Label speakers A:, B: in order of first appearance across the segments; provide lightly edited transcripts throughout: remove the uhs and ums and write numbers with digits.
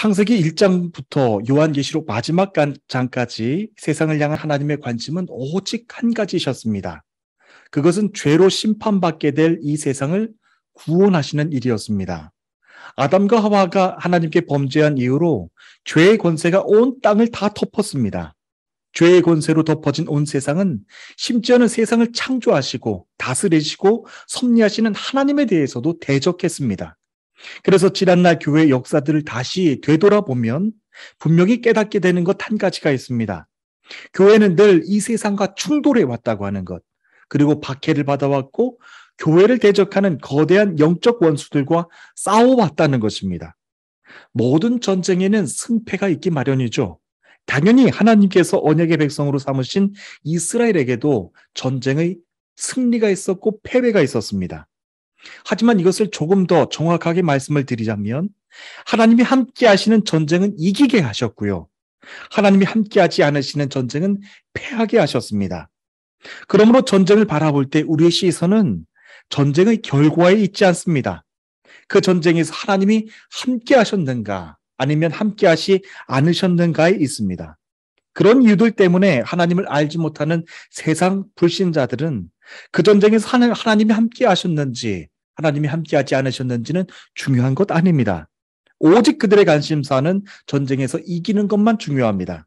A: 창세기 1장부터 요한계시록 마지막 장까지 세상을 향한 하나님의 관심은 오직 한 가지셨습니다. 그것은 죄로 심판받게 될 이 세상을 구원하시는 일이었습니다. 아담과 하와가 하나님께 범죄한 이후로 죄의 권세가 온 땅을 다 덮었습니다. 죄의 권세로 덮어진 온 세상은 심지어는 세상을 창조하시고 다스리시고 섭리하시는 하나님에 대해서도 대적했습니다. 그래서 지난날 교회 역사들을 다시 되돌아보면 분명히 깨닫게 되는 것 한 가지가 있습니다. 교회는 늘 이 세상과 충돌해 왔다고 하는 것, 그리고 박해를 받아왔고 교회를 대적하는 거대한 영적 원수들과 싸워왔다는 것입니다. 모든 전쟁에는 승패가 있기 마련이죠. 당연히 하나님께서 언약의 백성으로 삼으신 이스라엘에게도 전쟁의 승리가 있었고 패배가 있었습니다. 하지만 이것을 조금 더 정확하게 말씀을 드리자면 하나님이 함께 하시는 전쟁은 이기게 하셨고요. 하나님이 함께 하지 않으시는 전쟁은 패하게 하셨습니다. 그러므로 전쟁을 바라볼 때 우리의 시선은 전쟁의 결과에 있지 않습니다. 그 전쟁에서 하나님이 함께 하셨는가 아니면 함께 하시 않으셨는가에 있습니다. 그런 이유들 때문에 하나님을 알지 못하는 세상 불신자들은 그 전쟁에서 하나님이 함께 하셨는지 하나님이 함께하지 않으셨는지는 중요한 것 아닙니다. 오직 그들의 관심사는 전쟁에서 이기는 것만 중요합니다.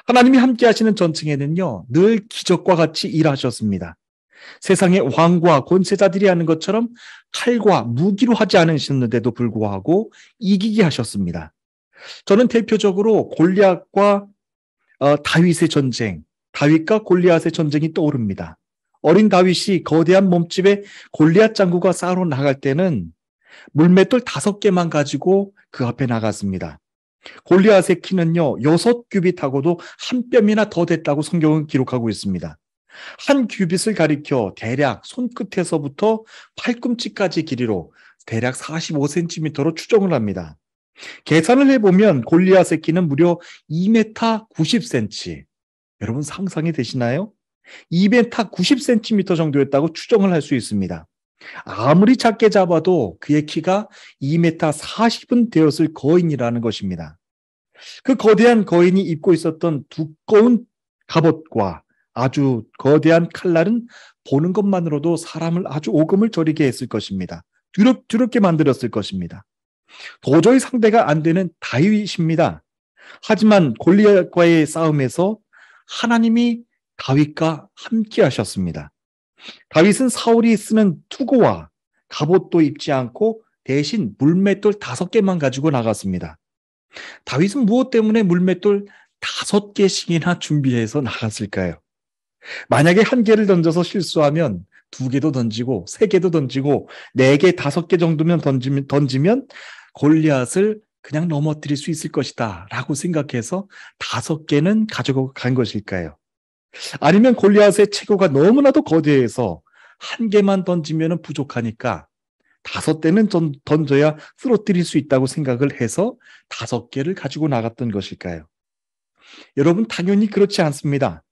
A: 하나님이 함께하시는 전쟁에는요, 늘 기적과 같이 일하셨습니다. 세상의 왕과 권세자들이 하는 것처럼 칼과 무기로 하지 않으셨는데도 불구하고 이기게 하셨습니다. 저는 대표적으로 골리앗과 다윗의 전쟁, 다윗과 골리앗의 전쟁이 떠오릅니다. 어린 다윗이 거대한 몸집의 골리앗 장군과 싸우러 나갈 때는 물맷돌 5개만 가지고 그 앞에 나갔습니다. 골리앗의 키는요 6규빗하고도 한 뼘이나 더 됐다고 성경은 기록하고 있습니다. 한 규빗을 가리켜 대략 손끝에서부터 팔꿈치까지 길이로 대략 45cm로 추정을 합니다. 계산을 해보면 골리앗의 키는 무려 2m 90cm. 여러분 상상이 되시나요? 2m 90cm 정도였다고 추정을 할 수 있습니다. 아무리 작게 잡아도 그의 키가 2m 40은 되었을 거인이라는 것입니다. 그 거대한 거인이 입고 있었던 두꺼운 갑옷과 아주 거대한 칼날은 보는 것만으로도 사람을 아주 오금을 저리게 했을 것입니다. 두렵게 만들었을 것입니다. 도저히 상대가 안 되는 다윗입니다. 하지만 골리앗과의 싸움에서 하나님이 다윗과 함께 하셨습니다. 다윗은 사울이 쓰는 투구와 갑옷도 입지 않고 대신 물맷돌 5개만 가지고 나갔습니다. 다윗은 무엇 때문에 물맷돌 5개씩이나 준비해서 나갔을까요? 만약에 1개를 던져서 실수하면 2개도 던지고 3개도 던지고 4개, 5개 정도면 던지면 골리앗을 그냥 넘어뜨릴 수 있을 것이다 라고 생각해서 5개는 가지고 간 것일까요? 아니면 골리앗의 체구가 너무나도 거대해서 1개만 던지면 부족하니까 5대는 던져야 쓰러뜨릴 수 있다고 생각을 해서 5개를 가지고 나갔던 것일까요? 여러분 당연히 그렇지 않습니다.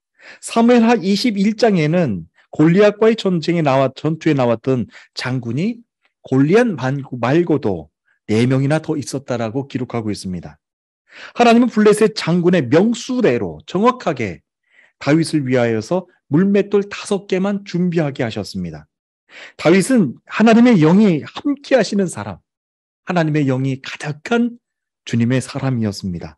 A: 사무엘하 21장에는 골리앗과의 전투에 나왔던 장군이 골리앗 말고도 4명이나 더 있었다라고 기록하고 있습니다. 하나님은 블레셋 장군의 명수대로 정확하게 다윗을 위하여서 물맷돌 5개만 준비하게 하셨습니다. 다윗은 하나님의 영이 함께 하시는 사람, 하나님의 영이 가득한 주님의 사람이었습니다.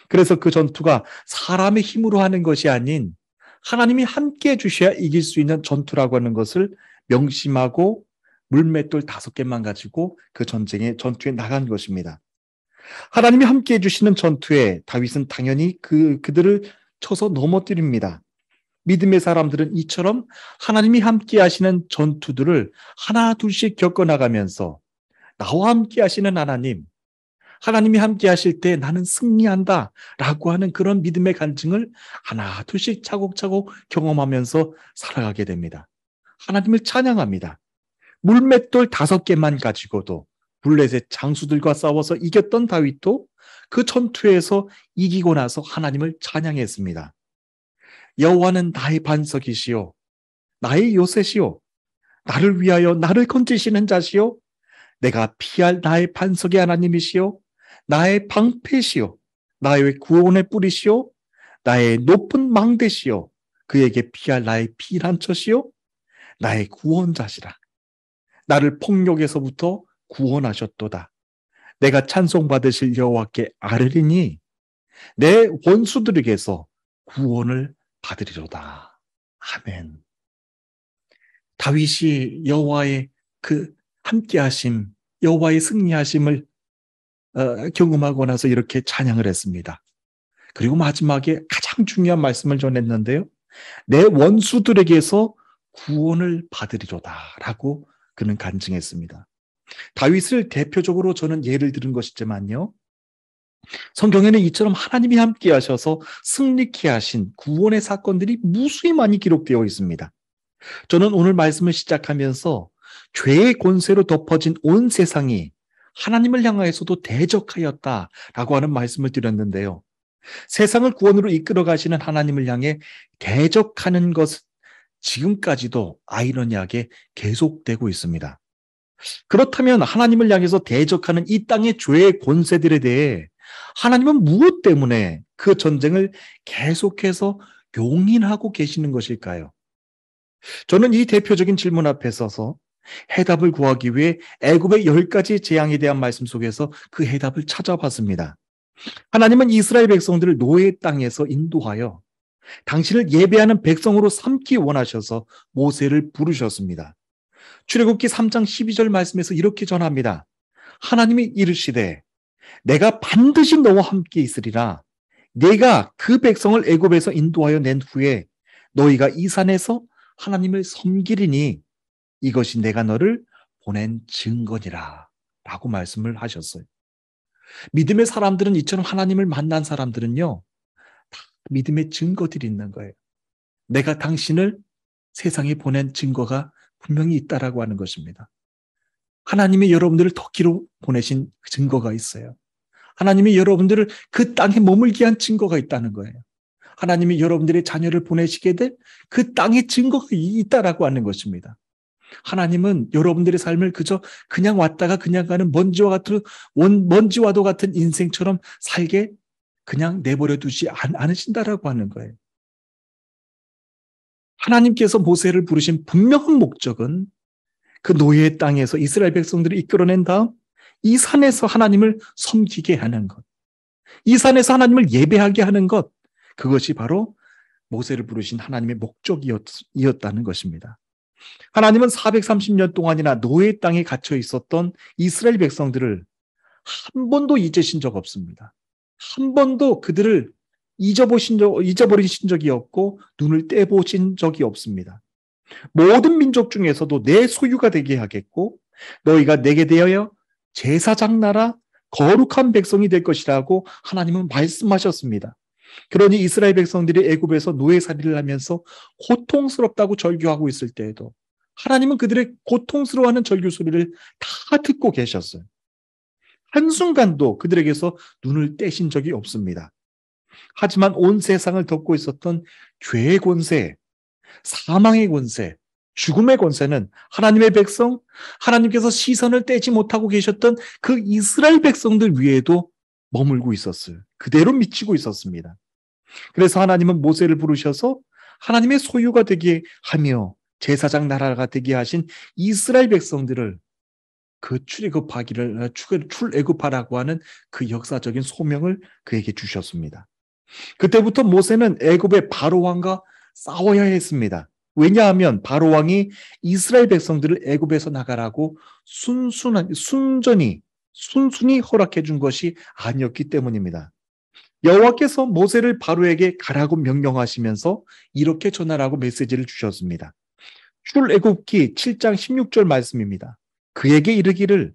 A: 그래서 그 전투가 사람의 힘으로 하는 것이 아닌 하나님이 함께 해주셔야 이길 수 있는 전투라고 하는 것을 명심하고 물맷돌 5개만 가지고 그 전투에 나간 것입니다. 하나님이 함께 해주시는 전투에 다윗은 당연히 그들을 쳐서 넘어뜨립니다. 믿음의 사람들은 이처럼 하나님이 함께 하시는 전투들을 하나 둘씩 겪어나가면서 나와 함께 하시는 하나님이 함께 하실 때 나는 승리한다 라고 하는 그런 믿음의 간증을 하나 둘씩 차곡차곡 경험하면서 살아가게 됩니다. 하나님을 찬양합니다. 물맷돌 5개만 가지고도 블레셋 장수들과 싸워서 이겼던 다윗도 그 전투에서 이기고 나서 하나님을 찬양했습니다. 여호와는 나의 반석이시요 나의 요새시요 나를 위하여 나를 건지시는 자시요 내가 피할 나의 반석의 하나님이시요 나의 방패시요, 나의 구원의 뿌리시요, 나의 높은 망대시요, 그에게 피할 나의 피난처시요, 나의 구원자시라. 나를 폭력에서부터 구원하셨도다. 내가 찬송받으실 여호와께 아뢰리니 내 원수들에게서 구원을 받으리로다. 아멘. 다윗이 여호와의 그 함께하심, 여호와의 승리하심을 경험하고 나서 이렇게 찬양을 했습니다. 그리고 마지막에 가장 중요한 말씀을 전했는데요. 내 원수들에게서 구원을 받으리로다 라고 그는 간증했습니다. 다윗을 대표적으로 저는 예를 들은 것이지만요, 성경에는 이처럼 하나님이 함께 하셔서 승리케 하신 구원의 사건들이 무수히 많이 기록되어 있습니다. 저는 오늘 말씀을 시작하면서 죄의 권세로 덮어진 온 세상이 하나님을 향하여서도 대적하였다라고 하는 말씀을 드렸는데요. 세상을 구원으로 이끌어 가시는 하나님을 향해 대적하는 것은 지금까지도 아이러니하게 계속되고 있습니다. 그렇다면 하나님을 향해서 대적하는 이 땅의 죄의 권세들에 대해 하나님은 무엇 때문에 그 전쟁을 계속해서 용인하고 계시는 것일까요? 저는 이 대표적인 질문 앞에 서서 해답을 구하기 위해 애굽의 10가지 재앙에 대한 말씀 속에서 그 해답을 찾아봤습니다. 하나님은 이스라엘 백성들을 노예의 땅에서 인도하여 당신을 예배하는 백성으로 삼기 원하셔서 모세를 부르셨습니다. 출애굽기 3장 12절 말씀에서 이렇게 전합니다. 하나님이 이르시되 내가 반드시 너와 함께 있으리라. 내가 그 백성을 애굽에서 인도하여 낸 후에 너희가 이 산에서 하나님을 섬기리니 이것이 내가 너를 보낸 증거니라 라고 말씀을 하셨어요. 믿음의 사람들은, 이처럼 하나님을 만난 사람들은요, 다 믿음의 증거들이 있는 거예요. 내가 당신을 세상에 보낸 증거가 분명히 있다라고 하는 것입니다. 하나님이 여러분들을 터키로 보내신 증거가 있어요. 하나님이 여러분들을 그 땅에 머물게 한 증거가 있다는 거예요. 하나님이 여러분들의 자녀를 보내시게 될 그 땅의 증거가 있다라고 하는 것입니다. 하나님은 여러분들의 삶을 그저 그냥 왔다가 그냥 가는 먼지와도 같은 인생처럼 살게 그냥 내버려 두지 않으신다라고 하는 거예요. 하나님께서 모세를 부르신 분명한 목적은 그 노예의 땅에서 이스라엘 백성들을 이끌어낸 다음 이 산에서 하나님을 섬기게 하는 것, 이 산에서 하나님을 예배하게 하는 것, 그것이 바로 모세를 부르신 하나님의 목적이었다는 것입니다. 하나님은 430년 동안이나 노예의 땅에 갇혀 있었던 이스라엘 백성들을 한 번도 잊으신 적 없습니다. 한 번도 그들을 잊어버리신 적이 없고 눈을 떼보신 적이 없습니다. 모든 민족 중에서도 내 소유가 되게 하겠고 너희가 내게 대하여 제사장 나라 거룩한 백성이 될 것이라고 하나님은 말씀하셨습니다. 그러니 이스라엘 백성들이 애굽에서 노예살이를 하면서 고통스럽다고 절규하고 있을 때에도 하나님은 그들의 고통스러워하는 절규 소리를 다 듣고 계셨어요. 한순간도 그들에게서 눈을 떼신 적이 없습니다. 하지만 온 세상을 덮고 있었던 죄의 권세, 사망의 권세, 죽음의 권세는 하나님의 백성, 하나님께서 시선을 떼지 못하고 계셨던 그 이스라엘 백성들 위에도 머물고 있었어요. 그대로 미치고 있었습니다. 그래서 하나님은 모세를 부르셔서 하나님의 소유가 되게 하며 제사장 나라가 되게 하신 이스라엘 백성들을 그 출애굽하라고 하는 그 역사적인 소명을 그에게 주셨습니다. 그때부터 모세는 애굽의 바로 왕과 싸워야 했습니다. 왜냐하면 바로 왕이 이스라엘 백성들을 애굽에서 나가라고 순순히 허락해 준 것이 아니었기 때문입니다. 여호와께서 모세를 바로에게 가라고 명령하시면서 이렇게 전하라고 메시지를 주셨습니다. 출애굽기 7장 16절 말씀입니다. 그에게 이르기를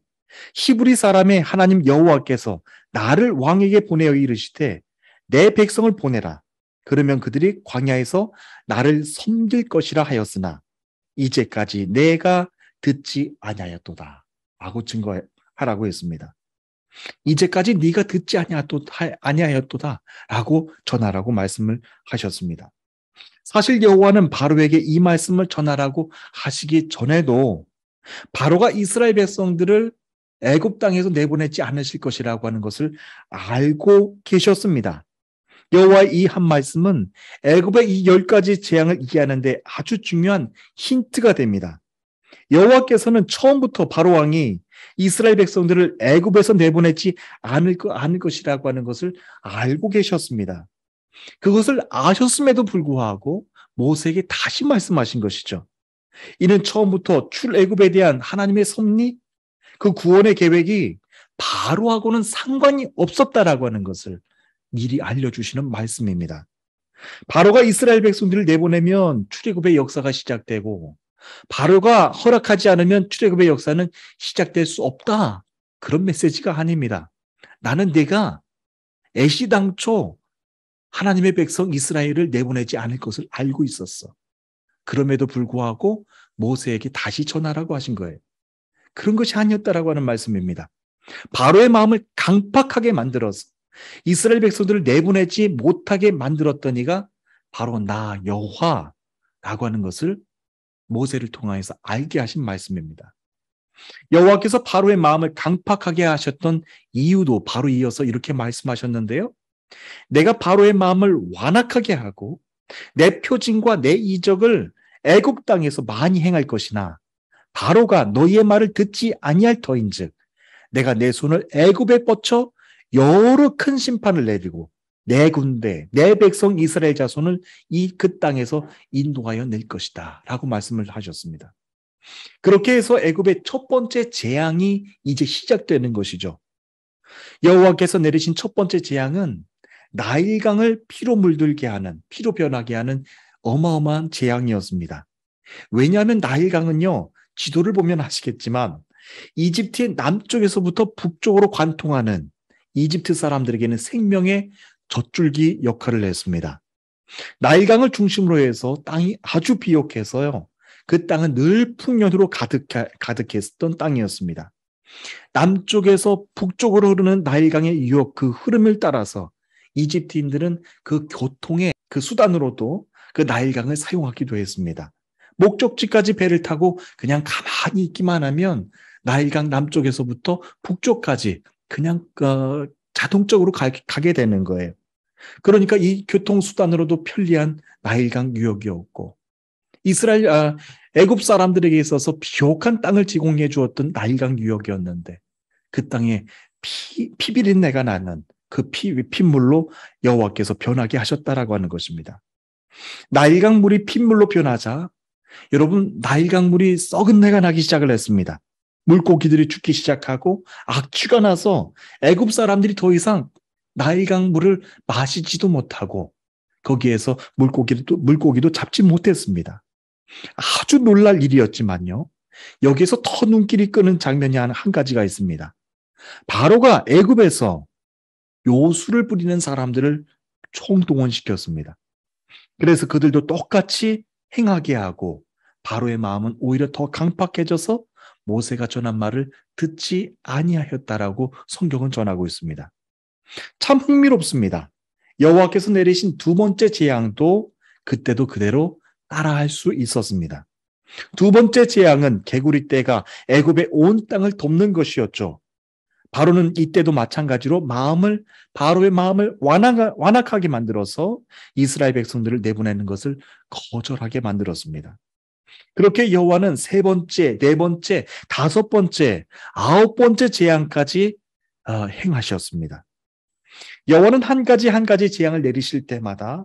A: 히브리 사람의 하나님 여호와께서 나를 왕에게 보내어 이르시되 내 백성을 보내라. 그러면 그들이 광야에서 나를 섬길 것이라 하였으나 이제까지 내가 듣지 아니하였도다 라고 증거하라고 했습니다. 이제까지 네가 듣지 아니하였도다 라고 전하라고 말씀을 하셨습니다. 사실 여호와는 바로에게 이 말씀을 전하라고 하시기 전에도 바로가 이스라엘 백성들을 애굽 땅에서 내보내지 않으실 것이라고 하는 것을 알고 계셨습니다. 여호와의 이 한 말씀은 애굽의 이 10가지 재앙을 이해하는데 아주 중요한 힌트가 됩니다. 여호와께서는 처음부터 바로 왕이 이스라엘 백성들을 애굽에서 내보내지 않을 것이라고 하는 것을 알고 계셨습니다. 그것을 아셨음에도 불구하고 모세에게 다시 말씀하신 것이죠. 이는 처음부터 출애굽에 대한 하나님의 섭리, 그 구원의 계획이 바로하고는 상관이 없었다라고 하는 것을 미리 알려주시는 말씀입니다. 바로가 이스라엘 백성들을 내보내면 출애굽의 역사가 시작되고 바로가 허락하지 않으면 출애굽의 역사는 시작될 수 없다. 그런 메시지가 아닙니다. 나는 내가 애시당초 하나님의 백성 이스라엘을 내보내지 않을 것을 알고 있었어. 그럼에도 불구하고 모세에게 다시 전하라고 하신 거예요. 그런 것이 아니었다라고 하는 말씀입니다. 바로의 마음을 강팍하게 만들어서 이스라엘 백성들을 내보내지 못하게 만들었던 이가 바로 나 여호와라고 하는 것을 모세를 통하여서 알게 하신 말씀입니다. 여호와께서 바로의 마음을 강팍하게 하셨던 이유도 바로 이어서 이렇게 말씀하셨는데요. 내가 바로의 마음을 완악하게 하고 내 표징과 내 이적을 애굽 땅에서 많이 행할 것이나 바로가 너희의 말을 듣지 아니할 터인즉 내가 내 손을 애굽에 뻗쳐 여러 큰 심판을 내리고 내 군대, 내 백성 이스라엘 자손을 그 땅에서 인도하여 낼 것이다 라고 말씀을 하셨습니다. 그렇게 해서 애굽의 첫 번째 재앙이 이제 시작되는 것이죠. 여호와께서 내리신 첫 번째 재앙은 나일강을 피로 물들게 하는, 피로 변하게 하는 어마어마한 재앙이었습니다. 왜냐하면 나일강은요, 지도를 보면 아시겠지만 이집트의 남쪽에서부터 북쪽으로 관통하는 이집트 사람들에게는 생명의 젖줄기 역할을 했습니다. 나일강을 중심으로 해서 땅이 아주 비옥해서요, 그 땅은 늘 풍년으로 가득했던 땅이었습니다. 남쪽에서 북쪽으로 흐르는 나일강의 유역, 그 흐름을 따라서 이집트인들은 그 교통의 그 수단으로도 그 나일강을 사용하기도 했습니다. 목적지까지 배를 타고 그냥 가만히 있기만 하면 나일강 남쪽에서부터 북쪽까지 그냥 자동적으로 가게 되는 거예요. 그러니까 이 교통수단으로도 편리한 나일강 유역이었고, 애굽 사람들에게 있어서 비옥한 땅을 제공해 주었던 나일강 유역이었는데, 그 땅에 피비린내가 나는 그 핏물로 여호와께서 변하게 하셨다라고 하는 것입니다. 나일강 물이 핏물로 변하자 여러분, 나일강 물이 썩은 내가 나기 시작을 했습니다. 물고기들이 죽기 시작하고 악취가 나서 애굽 사람들이 더 이상 나일강 물을 마시지도 못하고 거기에서 물고기도 잡지 못했습니다. 아주 놀랄 일이었지만요, 여기에서 더 눈길이 끄는 장면이 한 가지가 있습니다. 바로가 애굽에서 요술을 부리는 사람들을 총동원시켰습니다. 그래서 그들도 똑같이 행하게 하고 바로의 마음은 오히려 더 강팍해져서 모세가 전한 말을 듣지 아니하였다라고 성경은 전하고 있습니다. 참 흥미롭습니다. 여호와께서 내리신 두 번째 재앙도 그때도 그대로 따라할 수 있었습니다. 두 번째 재앙은 개구리 떼가 애굽의 온 땅을 덮는 것이었죠. 바로는 이때도 마찬가지로 바로의 마음을 완악하게 만들어서 이스라엘 백성들을 내보내는 것을 거절하게 만들었습니다. 그렇게 여호와는 세 번째, 네 번째, 다섯 번째, 아홉 번째 재앙까지 행하셨습니다. 여호와는 한 가지 한 가지 재앙을 내리실 때마다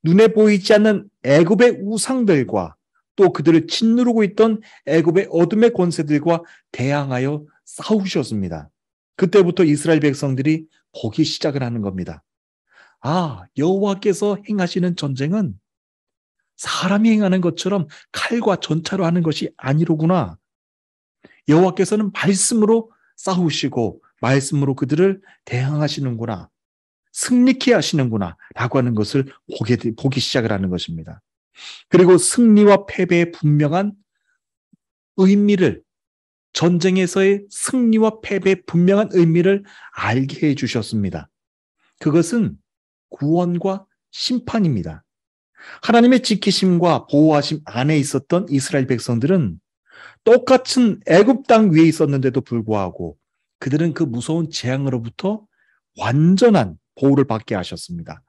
A: 눈에 보이지 않는 애굽의 우상들과 또 그들을 짓누르고 있던 애굽의 어둠의 권세들과 대항하여 싸우셨습니다. 그때부터 이스라엘 백성들이 보기 시작을 하는 겁니다. 아, 여호와께서 행하시는 전쟁은 사람이 행하는 것처럼 칼과 전차로 하는 것이 아니로구나. 여호와께서는 말씀으로 싸우시고 말씀으로 그들을 대항하시는구나. 승리케 하시는구나 라고 하는 것을 보기 시작을 하는 것입니다. 그리고 승리와 패배의 분명한 의미를, 전쟁에서의 승리와 패배의 분명한 의미를 알게 해주셨습니다. 그것은 구원과 심판입니다. 하나님의 지키심과 보호하심 안에 있었던 이스라엘 백성들은 똑같은 애굽 땅 위에 있었는데도 불구하고 그들은 그 무서운 재앙으로부터 완전한 보호를 받게 하셨습니다.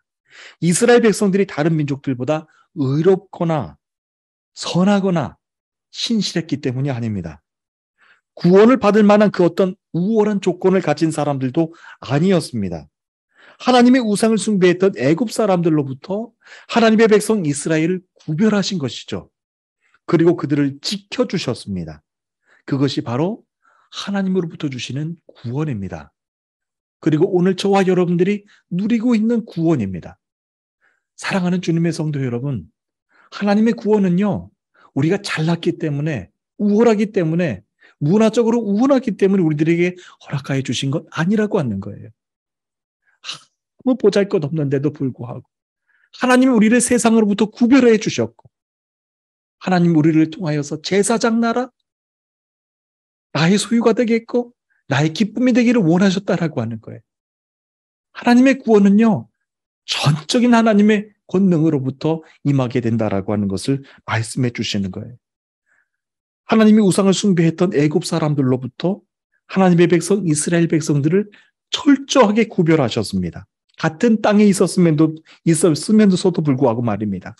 A: 이스라엘 백성들이 다른 민족들보다 의롭거나 선하거나 신실했기 때문이 아닙니다. 구원을 받을 만한 그 어떤 우월한 조건을 가진 사람들도 아니었습니다. 하나님의 우상을 숭배했던 애굽 사람들로부터 하나님의 백성 이스라엘을 구별하신 것이죠. 그리고 그들을 지켜주셨습니다. 그것이 바로 하나님으로부터 주시는 구원입니다. 그리고 오늘 저와 여러분들이 누리고 있는 구원입니다. 사랑하는 주님의 성도 여러분, 하나님의 구원은요, 우리가 잘났기 때문에, 우월하기 때문에, 문화적으로 우월하기 때문에 우리들에게 허락하여 주신 것 아니라고 하는 거예요. 아무 보잘것없는데도 불구하고 하나님이 우리를 세상으로부터 구별해 주셨고, 하나님 우리를 통하여서 제사장 나라, 나의 소유가 되겠고 나의 기쁨이 되기를 원하셨다라고 하는 거예요. 하나님의 구원은요, 전적인 하나님의 권능으로부터 임하게 된다라고 하는 것을 말씀해 주시는 거예요. 하나님이 우상을 숭배했던 애굽 사람들로부터 하나님의 백성 이스라엘 백성들을 철저하게 구별하셨습니다. 같은 땅에 있었으면서도 불구하고 말입니다.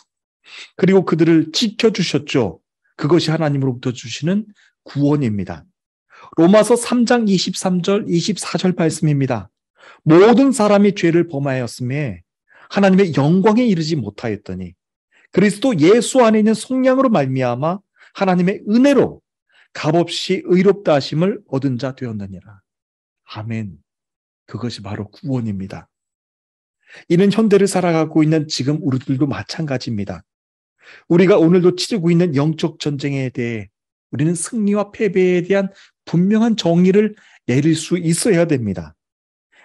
A: 그리고 그들을 지켜주셨죠. 그것이 하나님으로부터 주시는 구원입니다. 로마서 3장 23절, 24절 말씀입니다. 모든 사람이 죄를 범하였음에 하나님의 영광에 이르지 못하였더니 그리스도 예수 안에 있는 속량으로 말미암아 하나님의 은혜로 값없이 의롭다 하심을 얻은 자 되었느니라. 아멘. 그것이 바로 구원입니다. 이는 현대를 살아가고 있는 지금 우리들도 마찬가지입니다. 우리가 오늘도 치르고 있는 영적 전쟁에 대해 우리는 승리와 패배에 대한 분명한 정의를 내릴 수 있어야 됩니다.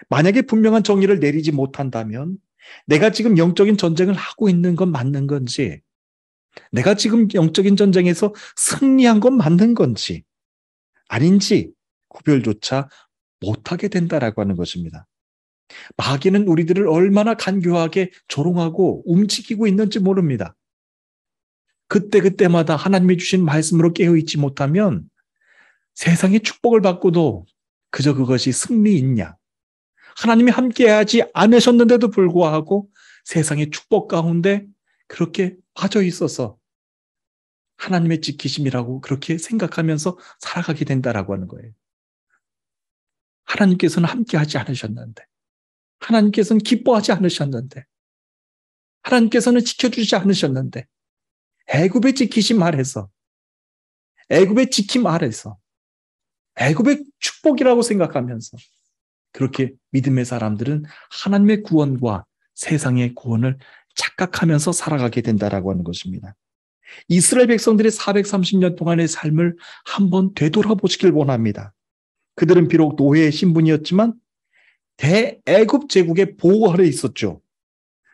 A: 만약에 분명한 정의를 내리지 못한다면 내가 지금 영적인 전쟁을 하고 있는 건 맞는 건지, 내가 지금 영적인 전쟁에서 승리한 건 맞는 건지 아닌지 구별조차 못하게 된다라고 하는 것입니다. 마귀는 우리들을 얼마나 간교하게 조롱하고 움직이고 있는지 모릅니다. 그때그때마다 하나님이 주신 말씀으로 깨어있지 못하면 세상의 축복을 받고도 그저 그것이 승리있냐, 하나님이 함께하지 않으셨는데도 불구하고 세상의 축복 가운데 그렇게 빠져 있어서 하나님의 지키심이라고 그렇게 생각하면서 살아가게 된다라고 하는 거예요. 하나님께서는 함께하지 않으셨는데, 하나님께서는 기뻐하지 않으셨는데, 하나님께서는 지켜주지 않으셨는데, 애굽의 지키심 아래서, 애굽의 지킴 아래서, 애굽의 축복이라고 생각하면서 그렇게 믿음의 사람들은 하나님의 구원과 세상의 구원을 착각하면서 살아가게 된다라고 하는 것입니다. 이스라엘 백성들의 430년 동안의 삶을 한번 되돌아보시길 원합니다. 그들은 비록 노예의 신분이었지만 대애굽 제국의 보호 아래 있었죠.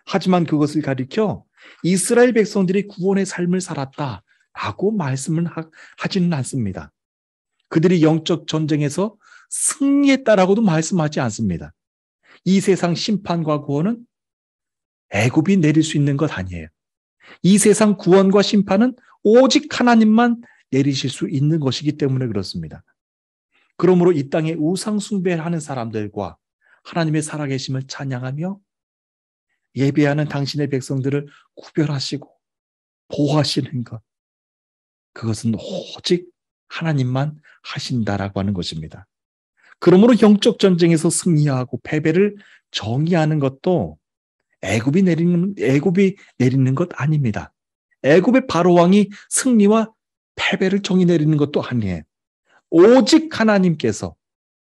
A: 하지만 그것을 가리켜 이스라엘 백성들이 구원의 삶을 살았다라고 말씀을 하지는 않습니다. 그들이 영적 전쟁에서 승리했다라고도 말씀하지 않습니다. 이 세상 심판과 구원은 애굽이 내릴 수 있는 것 아니에요. 이 세상 구원과 심판은 오직 하나님만 내리실 수 있는 것이기 때문에 그렇습니다. 그러므로 이 땅에 우상 숭배를 하는 사람들과 하나님의 살아계심을 찬양하며 예배하는 당신의 백성들을 구별하시고 보호하시는 것, 그것은 오직 하나님만 하신다라고 하는 것입니다. 그러므로 영적 전쟁에서 승리하고 패배를 정의하는 것도 애굽이 내리는 것 아닙니다. 애굽의 바로 왕이 승리와 패배를 정의 내리는 것도 아니에요. 오직 하나님께서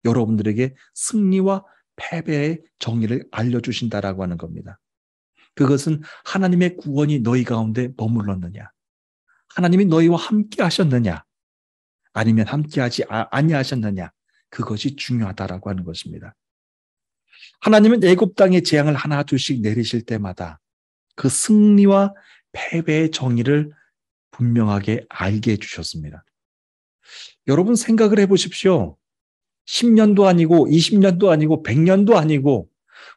A: 여러분들에게 승리와 패배의 정의를 알려주신다라고 하는 겁니다. 그것은 하나님의 구원이 너희 가운데 머물렀느냐, 하나님이 너희와 함께 하셨느냐, 아니면 함께하지 아니하셨느냐, 그것이 중요하다라고 하는 것입니다. 하나님은 애굽 땅에 재앙을 하나 둘씩 내리실 때마다 그 승리와 패배의 정의를 분명하게 알게 해주셨습니다. 여러분 생각을 해보십시오. 10년도 아니고 20년도 아니고 100년도 아니고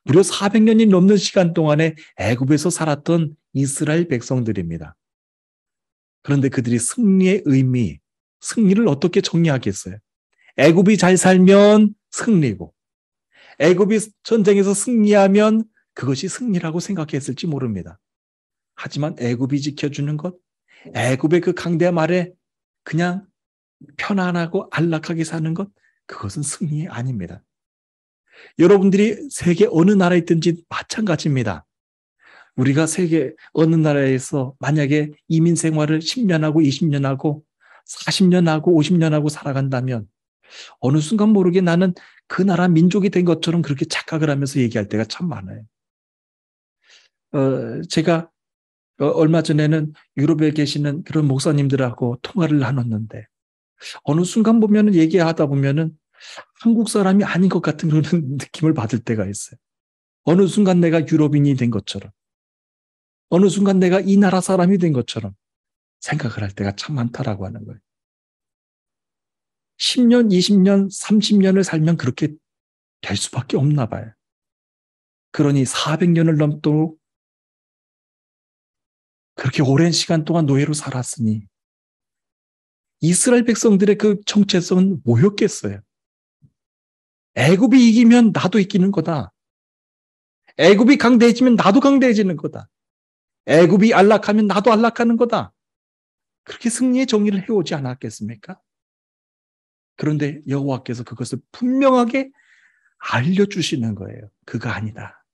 A: 무려 400년이 넘는 시간 동안에 애굽에서 살았던 이스라엘 백성들입니다. 그런데 그들이 승리의 의미, 승리를 어떻게 정리하겠어요? 애굽이 잘 살면 승리고, 애굽이 전쟁에서 승리하면 그것이 승리라고 생각했을지 모릅니다. 하지만 애굽이 지켜주는 것, 애굽의 그 강대함 아래 그냥 편안하고 안락하게 사는 것, 그것은 승리 아닙니다. 여러분들이 세계 어느 나라에 있든지 마찬가지입니다. 우리가 세계 어느 나라에서 만약에 이민 생활을 10년 하고 20년 하고 40년 하고 50년 하고 살아간다면 어느 순간 모르게 나는 그 나라 민족이 된 것처럼 그렇게 착각을 하면서 얘기할 때가 참 많아요. 제가 얼마 전에는 유럽에 계시는 그런 목사님들하고 통화를 나눴는데 어느 순간 보면은 얘기하다 보면은 한국 사람이 아닌 것 같은 그런 느낌을 받을 때가 있어요. 어느 순간 내가 유럽인이 된 것처럼, 어느 순간 내가 이 나라 사람이 된 것처럼 생각을 할 때가 참 많다라고 하는 거예요. 10년, 20년, 30년을 살면 그렇게 될 수밖에 없나 봐요. 그러니 400년을 넘도록 그렇게 오랜 시간 동안 노예로 살았으니 이스라엘 백성들의 그 정체성은 뭐였겠어요? 애굽이 이기면 나도 이기는 거다. 애굽이 강대해지면 나도 강대해지는 거다. 애굽이 안락하면 나도 안락하는 거다. 그렇게 승리의 정의를 해오지 않았겠습니까? 그런데 여호와께서 그것을 분명하게 알려주시는 거예요. 그가 아니다.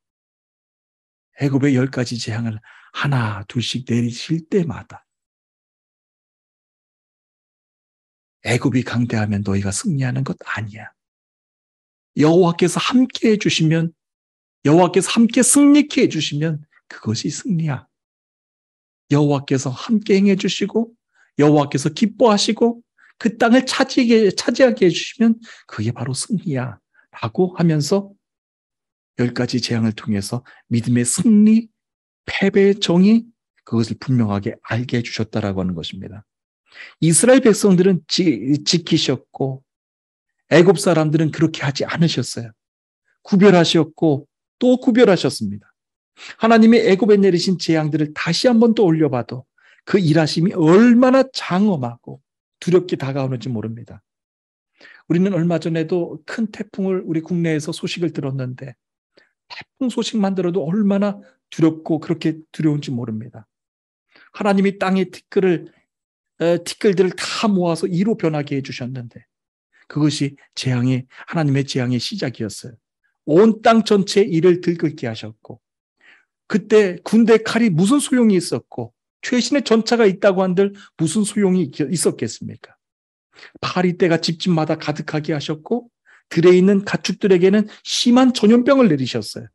A: 애굽의 10가지 재앙을 하나 둘씩 내리실 때마다 애굽이 강대하면 너희가 승리하는 것 아니야. 여호와께서 함께 해주시면, 여호와께서 함께 승리케 해주시면 그것이 승리야. 여호와께서 함께 행해 주시고 여호와께서 기뻐하시고 그 땅을 차지하게 해주시면 그게 바로 승리야 라고 하면서 10가지 재앙을 통해서 믿음의 승리, 패배의 정의, 그것을 분명하게 알게 해주셨다라고 하는 것입니다. 이스라엘 백성들은 지키셨고 애굽 사람들은 그렇게 하지 않으셨어요. 구별하셨고 또 구별하셨습니다. 하나님이 애굽에 내리신 재앙들을 다시 한번 또 올려봐도 그 일하심이 얼마나 장엄하고 두렵게 다가오는지 모릅니다. 우리는 얼마 전에도 큰 태풍을 우리 국내에서 소식을 들었는데 태풍 소식만 들어도 얼마나 두렵고 그렇게 두려운지 모릅니다. 하나님이 땅의 티끌들을 다 모아서 이로 변하게 해주셨는데 그것이 하나님의 재앙의 시작이었어요. 온 땅 전체에 이를 들끓게 하셨고 그때 군대 칼이 무슨 소용이 있었고 최신의 전차가 있다고 한들 무슨 소용이 있었겠습니까? 파리떼가 집집마다 가득하게 하셨고 들에 있는 가축들에게는 심한 전염병을 내리셨어요.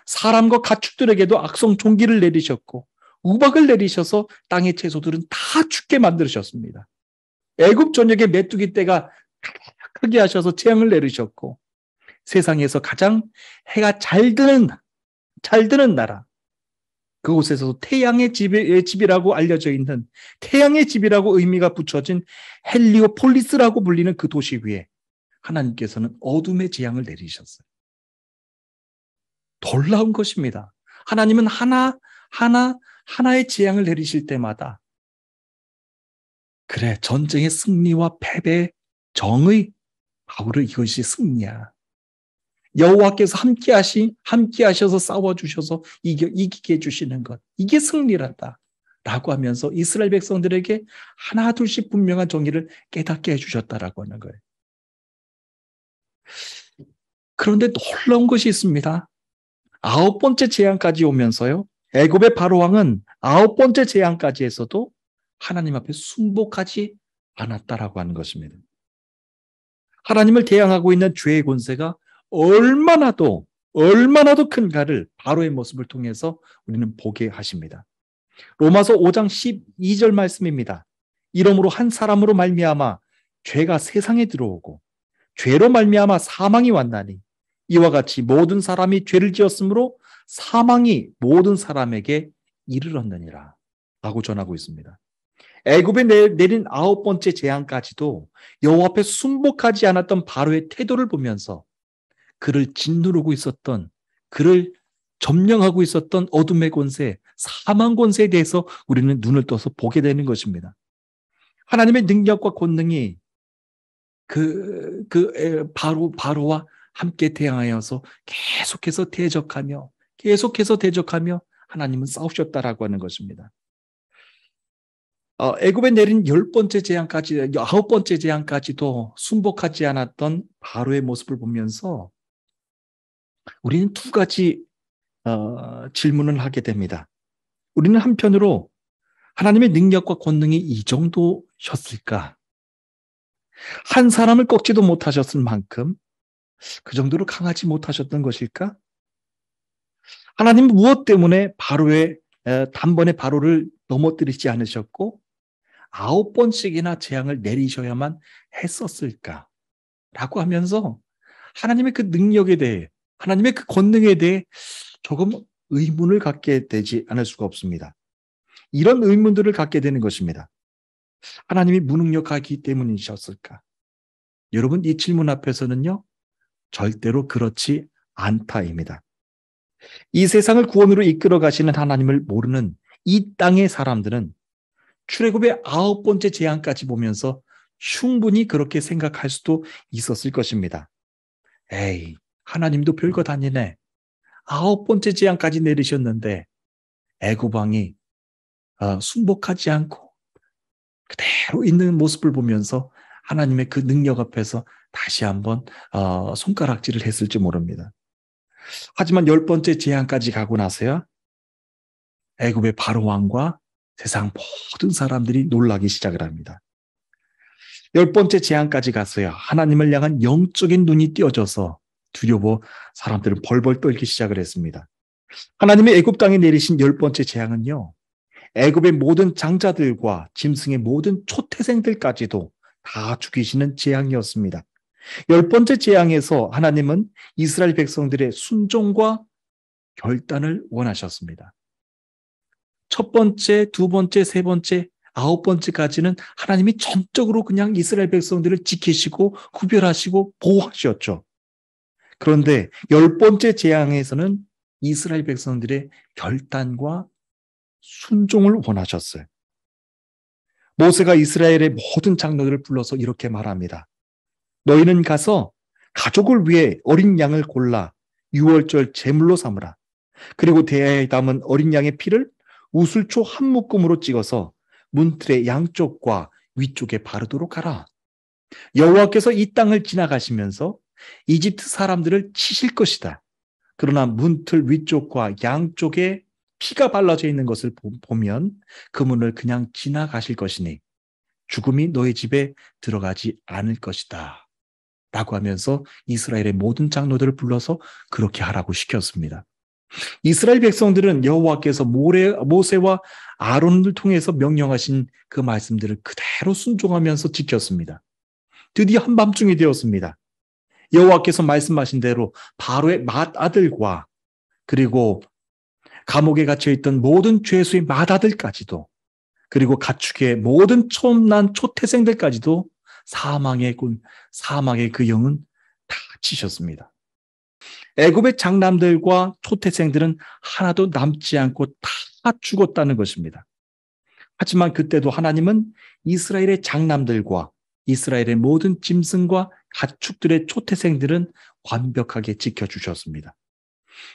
A: 사람과 가축들에게도 악성 종기를 내리셨고 우박을 내리셔서 땅의 채소들은 다 죽게 만드셨습니다. 애굽 전역에 메뚜기 떼가 크게 하셔서 재앙을 내리셨고 세상에서 가장 해가 잘 드는 나라, 그곳에서도 태양의 집이라고 알려져 있는 태양의 집이라고 의미가 붙여진 헬리오폴리스라고 불리는 그 도시 위에 하나님께서는 어둠의 재앙을 내리셨어요. 놀라운 것입니다. 하나님은 하나의 재앙을 내리실 때마다 그래, 전쟁의 승리와 패배의 정의, 바로 이것이 승리야. 여호와께서 함께 하셔서 싸워주셔서 이기게 해주시는 것, 이게 승리란다 라고 하면서 이스라엘 백성들에게 하나 둘씩 분명한 정의를 깨닫게 해주셨다라고 하는 거예요. 그런데 놀라운 것이 있습니다. 9번째 재앙까지 오면서요, 애굽의 바로왕은 9번째 재앙까지에서도 하나님 앞에 순복하지 않았다라고 하는 것입니다. 하나님을 대항하고 있는 죄의 권세가 얼마나도 큰가를 바로의 모습을 통해서 우리는 보게 하십니다. 로마서 5장 12절 말씀입니다. 이러므로 한 사람으로 말미암아 죄가 세상에 들어오고 죄로 말미암아 사망이 왔나니 이와 같이 모든 사람이 죄를 지었으므로 사망이 모든 사람에게 이르렀느니라 라고 전하고 있습니다. 애굽에 내린 9번째 재앙까지도 여호와 앞에 순복하지 않았던 바로의 태도를 보면서 그를 짓누르고 있었던, 그를 점령하고 있었던 어둠의 권세, 사망 권세에 대해서 우리는 눈을 떠서 보게 되는 것입니다. 하나님의 능력과 권능이 바로와 함께 대항하여서 계속해서 대적하며 하나님은 싸우셨다라고 하는 것입니다. 애굽에 내린 10번째 재앙까지, 9번째 재앙까지도 순복하지 않았던 바로의 모습을 보면서 우리는 두 가지 질문을 하게 됩니다. 우리는 한편으로 하나님의 능력과 권능이 이 정도셨을까? 한 사람을 꺾지도 못하셨을 만큼 그 정도로 강하지 못하셨던 것일까? 하나님은 무엇 때문에 단번에 바로를 넘어뜨리지 않으셨고 9번씩이나 재앙을 내리셔야만 했었을까? 라고 하면서 하나님의 그 능력에 대해, 하나님의 그 권능에 대해 조금 의문을 갖게 되지 않을 수가 없습니다. 이런 의문들을 갖게 되는 것입니다. 하나님이 무능력하기 때문이셨을까? 여러분, 이 질문 앞에서는요, 절대로 그렇지 않다입니다. 이 세상을 구원으로 이끌어 가시는 하나님을 모르는 이 땅의 사람들은 출애굽의 9번째 재앙까지 보면서 충분히 그렇게 생각할 수도 있었을 것입니다. 에이, 하나님도 별것 아니네. 9번째 재앙까지 내리셨는데 애굽 왕이 순복하지 않고 그대로 있는 모습을 보면서 하나님의 그 능력 앞에서 다시 한번 손가락질을 했을지 모릅니다. 하지만 10번째 재앙까지 가고 나서야 애굽의 바로 왕과 세상 모든 사람들이 놀라기 시작을 합니다. 10번째 재앙까지 갔어야 하나님을 향한 영적인 눈이 띄어져서 두려워 사람들은 벌벌 떨기 시작을 했습니다. 하나님의 애굽 땅에 내리신 10번째 재앙은요, 애굽의 모든 장자들과 짐승의 모든 초태생들까지도 다 죽이시는 재앙이었습니다. 10번째 재앙에서 하나님은 이스라엘 백성들의 순종과 결단을 원하셨습니다. 첫 번째, 두 번째, 세 번째, 9번째까지는 하나님이 전적으로 그냥 이스라엘 백성들을 지키시고 구별하시고 보호하셨죠. 그런데 10번째 재앙에서는 이스라엘 백성들의 결단과 순종을 원하셨어요. 모세가 이스라엘의 모든 장로들을 불러서 이렇게 말합니다. 너희는 가서 가족을 위해 어린 양을 골라 유월절 제물로 삼으라. 그리고 대야에 담은 어린 양의 피를 우슬초 한 묶음으로 찍어서 문틀의 양쪽과 위쪽에 바르도록 하라. 여호와께서 이 땅을 지나가시면서 이집트 사람들을 치실 것이다. 그러나 문틀 위쪽과 양쪽에 피가 발라져 있는 것을 보면 그 문을 그냥 지나가실 것이니 죽음이 너희 집에 들어가지 않을 것이다. 라고 하면서 이스라엘의 모든 장로들을 불러서 그렇게 하라고 시켰습니다. 이스라엘 백성들은 여호와께서 모세와 아론을 통해서 명령하신 그 말씀들을 그대로 순종하면서 지켰습니다. 드디어 한밤중이 되었습니다. 여호와께서 말씀하신 대로 바로의 맏아들과 그리고 감옥에 갇혀있던 모든 죄수의 맏아들까지도 그리고 가축의 모든 처음 난 초태생들까지도 사망의 그 영은 다 치셨습니다. 애굽의 장남들과 초태생들은 하나도 남지 않고 다 죽었다는 것입니다. 하지만 그때도 하나님은 이스라엘의 장남들과 이스라엘의 모든 짐승과 가축들의 초태생들은 완벽하게 지켜주셨습니다.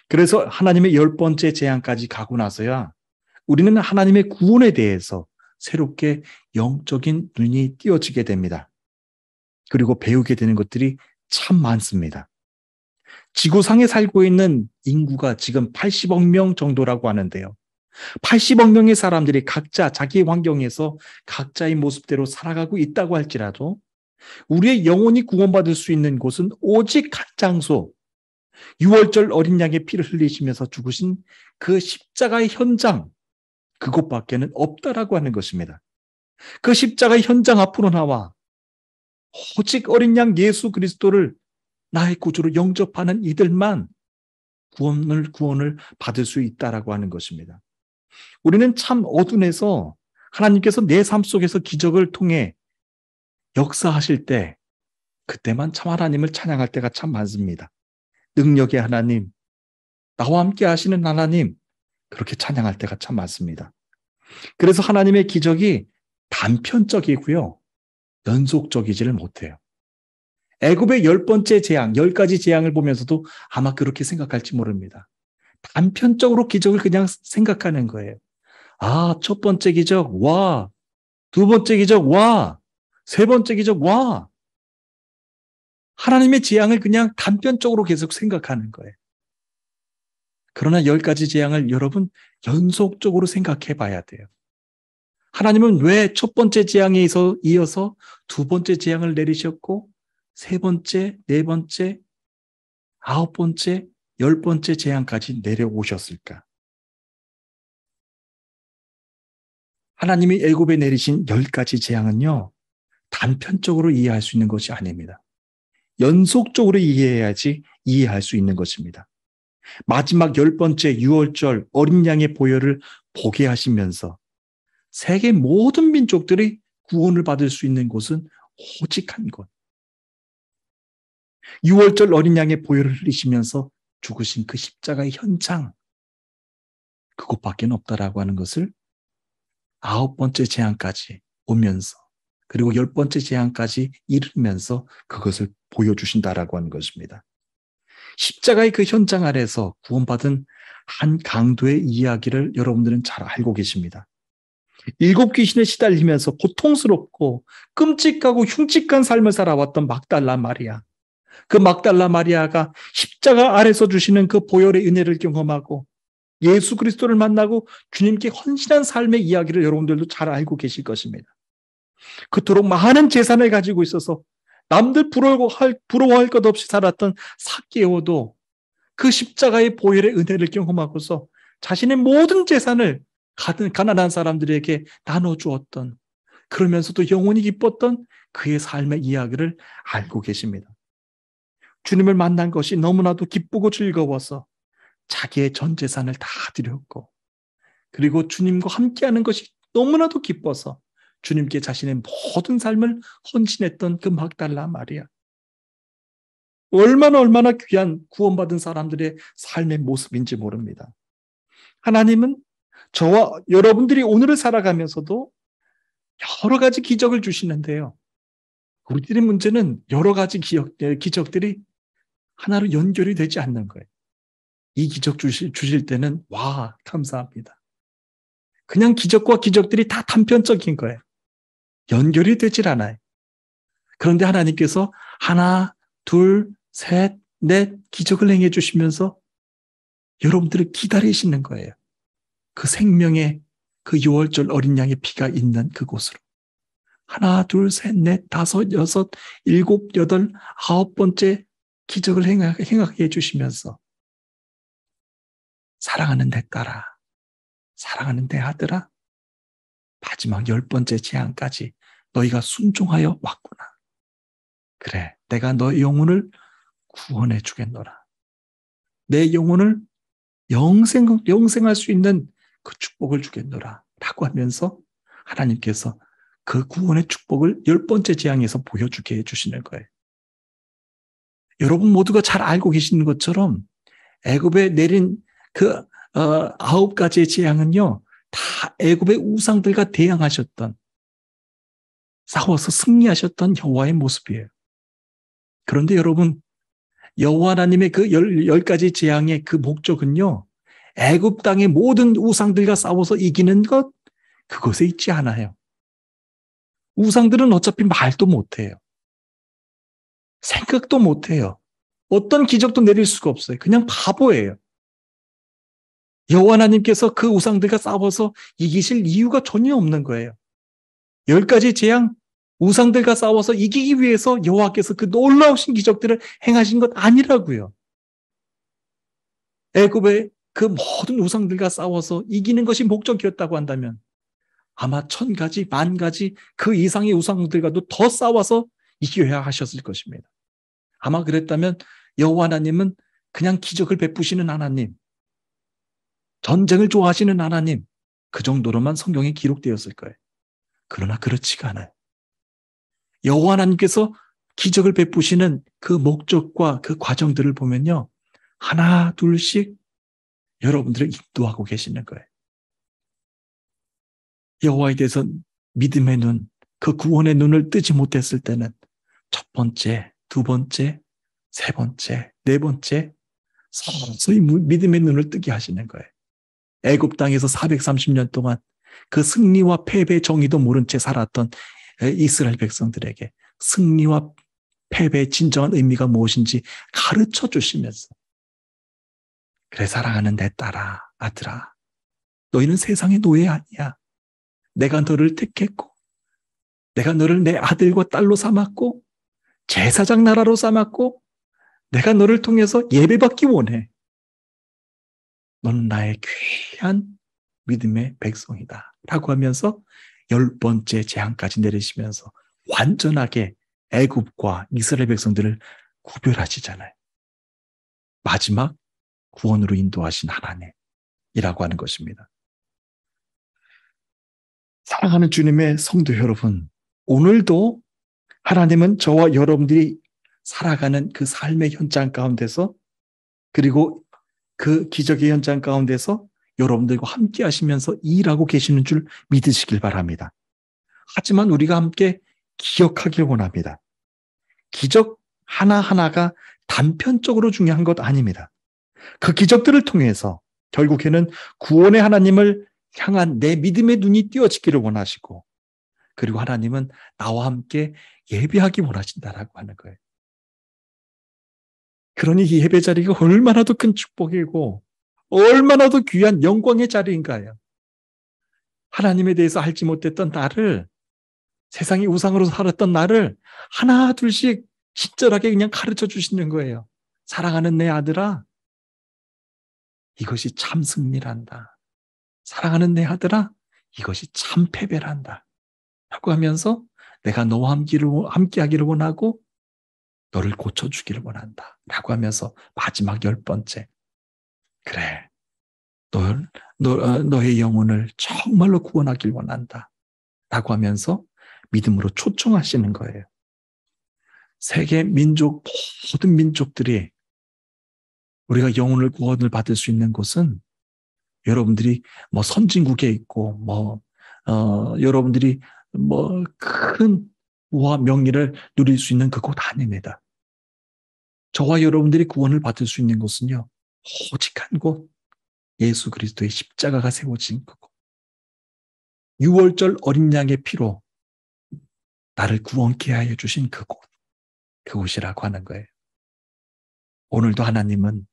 A: 그래서 하나님의 10번째 재앙까지 가고 나서야 우리는 하나님의 구원에 대해서 새롭게 영적인 눈이 띄어지게 됩니다. 그리고 배우게 되는 것들이 참 많습니다. 지구상에 살고 있는 인구가 지금 80억 명 정도라고 하는데요. 80억 명의 사람들이 각자 자기 환경에서 각자의 모습대로 살아가고 있다고 할지라도 우리의 영혼이 구원받을 수 있는 곳은 오직 한 장소, 유월절 어린 양의 피를 흘리시면서 죽으신 그 십자가의 현장, 그곳밖에는 없다라고 하는 것입니다. 그 십자가의 현장 앞으로 나와 오직 어린 양 예수 그리스도를 나의 구주로 영접하는 이들만 구원을 받을 수 있다라고 하는 것입니다. 우리는 참 어둠에서 하나님께서 내 삶 속에서 기적을 통해 역사하실 때 그때만 참 하나님을 찬양할 때가 참 많습니다. 능력의 하나님, 나와 함께 하시는 하나님, 그렇게 찬양할 때가 참 많습니다. 그래서 하나님의 기적이 단편적이고요, 연속적이지를 못해요. 애굽의 10번째 재앙, 10가지 재앙을 보면서도 아마 그렇게 생각할지 모릅니다. 단편적으로 기적을 그냥 생각하는 거예요. 아, 첫 번째 기적, 와. 두 번째 기적, 와. 세 번째 기적, 와. 하나님의 재앙을 그냥 단편적으로 계속 생각하는 거예요. 그러나 10가지 재앙을 여러분 연속적으로 생각해 봐야 돼요. 하나님은 왜 첫 번째 재앙에 이어서 두 번째 재앙을 내리셨고, 세 번째, 네 번째, 아홉 번째, 10번째 재앙까지 내려오셨을까? 하나님이 애굽에 내리신 10가지 재앙은요, 단편적으로 이해할 수 있는 것이 아닙니다. 연속적으로 이해해야지 이해할 수 있는 것입니다. 마지막 10번째 유월절 어린 양의 보혈을 보게 하시면서 세계 모든 민족들이 구원을 받을 수 있는 곳은 오직 한 곳. 유월절 어린 양의 보혈을 흘리시면서 죽으신 그 십자가의 현장, 그곳밖에 없다라고 하는 것을 9번째 재앙까지 오면서, 그리고 10번째 재앙까지 이르면서 그것을 보여주신다라고 하는 것입니다. 십자가의 그 현장 아래서 구원받은 한 강도의 이야기를 여러분들은 잘 알고 계십니다. 7 귀신에 시달리면서 고통스럽고 끔찍하고 흉측한 삶을 살아왔던 막달라 마리아. 그 막달라 마리아가 십자가 아래서 주시는 그 보혈의 은혜를 경험하고 예수 그리스도를 만나고 주님께 헌신한 삶의 이야기를 여러분들도 잘 알고 계실 것입니다. 그토록 많은 재산을 가지고 있어서 남들 부러워할 것 없이 살았던 삭개오도 그 십자가의 보혈의 은혜를 경험하고서 자신의 모든 재산을 가난한 사람들에게 나눠주었던, 그러면서도 영원히 기뻤던 그의 삶의 이야기를 알고 계십니다. 주님을 만난 것이 너무나도 기쁘고 즐거워서 자기의 전 재산을 다 드렸고, 그리고 주님과 함께하는 것이 너무나도 기뻐서 주님께 자신의 모든 삶을 헌신했던 그 막달라 마리아. 얼마나 귀한 구원받은 사람들의 삶의 모습인지 모릅니다. 하나님은 저와 여러분들이 오늘을 살아가면서도 여러 가지 기적을 주시는데요. 우리들의 문제는 여러 가지 기적들이 하나로 연결이 되지 않는 거예요. 이 기적 주실 때는 와, 감사합니다. 그냥 기적과 기적들이 다 단편적인 거예요. 연결이 되질 않아요. 그런데 하나님께서 하나, 둘, 셋, 넷 기적을 행해 주시면서 여러분들을 기다리시는 거예요. 그 생명의 그 유월절 어린 양의 피가 있는 그곳으로. 하나, 둘, 셋, 넷, 다섯, 여섯, 일곱, 여덟, 9번째 기적을 행하게 해주시면서 사랑하는 내 딸아, 사랑하는 내 아들아, 마지막 10번째 재앙까지 너희가 순종하여 왔구나. 그래, 내가 너의 영혼을 구원해 주겠노라. 내 영혼을 영생할 수 있는 그 축복을 주겠노라. 라고 하면서 하나님께서 그 구원의 축복을 10번째 재앙에서 보여주게 해주시는 거예요. 여러분 모두가 잘 알고 계시는 것처럼 애굽에 내린 그 9가지의 재앙은요, 다 애굽의 우상들과 대항하셨던, 싸워서 승리하셨던 여호와의 모습이에요. 그런데 여러분, 여호와 하나님의 그 10가지 재앙의 그 목적은요, 애굽 땅의 모든 우상들과 싸워서 이기는 것, 그것에 있지 않아요. 우상들은 어차피 말도 못해요. 생각도 못해요. 어떤 기적도 내릴 수가 없어요. 그냥 바보예요. 여호와 하나님께서 그 우상들과 싸워서 이기실 이유가 전혀 없는 거예요. 10가지 재앙, 우상들과 싸워서 이기기 위해서 여호와께서 그 놀라우신 기적들을 행하신 것 아니라고요. 애굽의 그 모든 우상들과 싸워서 이기는 것이 목적이었다고 한다면 아마 1000가지, 10,000가지 그 이상의 우상들과도 더 싸워서 이겨야 하셨을 것입니다. 아마 그랬다면 여호와 하나님은 그냥 기적을 베푸시는 하나님, 전쟁을 좋아하시는 하나님, 그 정도로만 성경에 기록되었을 거예요. 그러나 그렇지가 않아요. 여호와 하나님께서 기적을 베푸시는 그 목적과 그 과정들을 보면요, 하나 둘씩 여러분들을 인도하고 계시는 거예요. 여호와에 대해서 믿음의 눈, 그 구원의 눈을 뜨지 못했을 때는 첫 번째 두 번째, 세 번째, 네 번째 서서히 믿음의 눈을 뜨게 하시는 거예요. 애굽 땅에서 430년 동안 그 승리와 패배의 정의도 모른 채 살았던 이스라엘 백성들에게 승리와 패배의 진정한 의미가 무엇인지 가르쳐 주시면서, 그래 사랑하는 내 딸아, 아들아, 너희는 세상의 노예 아니야. 내가 너를 택했고 내가 너를 내 아들과 딸로 삼았고 제사장 나라로 삼았고 내가 너를 통해서 예배받기 원해. 너는 나의 귀한 믿음의 백성이다 라고 하면서 10번째 재앙까지 내리시면서 완전하게 애굽과 이스라엘 백성들을 구별하시잖아요. 마지막 구원으로 인도하신 하나님이라고 하는 것입니다. 사랑하는 주님의 성도 여러분, 오늘도 하나님은 저와 여러분들이 살아가는 그 삶의 현장 가운데서, 그리고 그 기적의 현장 가운데서 여러분들과 함께 하시면서 일하고 계시는 줄 믿으시길 바랍니다. 하지만 우리가 함께 기억하길 원합니다. 기적 하나하나가 단편적으로 중요한 것 아닙니다. 그 기적들을 통해서 결국에는 구원의 하나님을 향한 내 믿음의 눈이 띄어지기를 원하시고, 그리고 하나님은 나와 함께 예배하기 원하신다라고 하는 거예요. 그러니 이 예배 자리가 얼마나 더 큰 축복이고 얼마나 더 귀한 영광의 자리인가요? 하나님에 대해서 알지 못했던 나를, 세상의 우상으로 살았던 나를 하나 둘씩 친절하게 그냥 가르쳐 주시는 거예요. 사랑하는 내 아들아, 이것이 참 승리란다. 사랑하는 내 아들아, 이것이 참 패배란다. 라고 하면서 내가 너와 함께 하기를 원하고 너를 고쳐주기를 원한다. 라고 하면서 마지막 10번째, 그래, 너의 영혼을 정말로 구원하길 원한다. 라고 하면서 믿음으로 초청하시는 거예요. 세계 민족, 모든 민족들이 우리가 영혼을 구원을 받을 수 있는 곳은 여러분들이 뭐 선진국에 있고 여러분들이 큰 우와 명예를 누릴 수 있는 그곳 아닙니다. 저와 여러분들이 구원을 받을 수 있는 곳은요, 오직 한 곳, 예수 그리스도의 십자가가 세워진 그곳, 6월절 어린 양의 피로 나를 구원케 하여 주신 그곳, 그곳이라고 하는 거예요. 오늘도 하나님은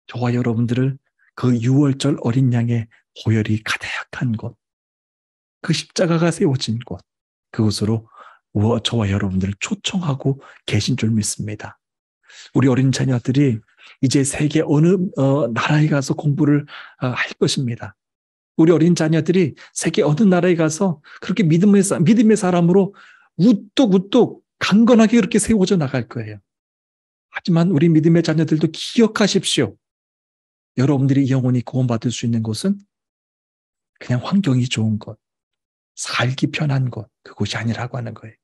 A: 저와 여러분들을 그 6월절 어린 양의 보혈이 가득한 곳, 그 십자가가 세워진 곳, 그곳으로 저와 여러분들을 초청하고 계신 줄 믿습니다. 우리 어린 자녀들이 이제 세계 어느 나라에 가서 공부를 할 것입니다. 우리 어린 자녀들이 세계 어느 나라에 가서 그렇게 믿음의 사람으로 우뚝우뚝 강건하게 그렇게 세워져 나갈 거예요. 하지만 우리 믿음의 자녀들도 기억하십시오. 여러분들이 영원히 구원받을 수 있는 곳은 그냥 환경이 좋은 곳, 살기 편한 곳, 그곳이 아니라고 하는 거예요.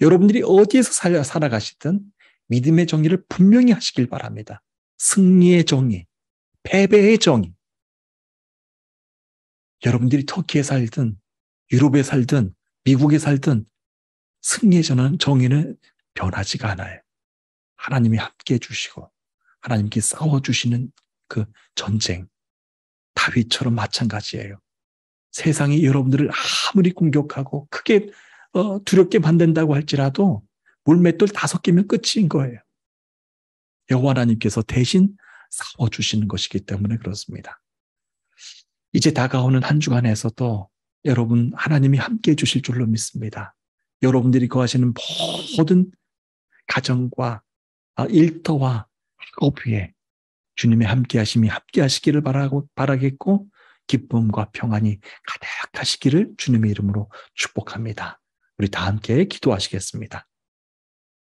A: 여러분들이 어디에서 살아가시든 믿음의 정의를 분명히 하시길 바랍니다. 승리의 정의, 패배의 정의. 여러분들이 터키에 살든 유럽에 살든 미국에 살든 승리의 정의는 변하지가 않아요. 하나님이 함께 해주시고 하나님께 싸워주시는 그 전쟁, 다윗처럼 마찬가지예요. 세상이 여러분들을 아무리 공격하고 크게 두렵게 만든다고 할지라도 물맷돌 5개면 끝인 거예요. 여호와 하나님께서 대신 싸워주시는 것이기 때문에 그렇습니다. 이제 다가오는 한 주간에서도 여러분 하나님이 함께 해주실 줄로 믿습니다. 여러분들이 거하시는 모든 가정과 일터와 학업 위에 주님의 함께하심이 함께하시기를 바라겠고 기쁨과 평안이 가득하시기를 주님의 이름으로 축복합니다. 우리 다 함께 기도하시겠습니다.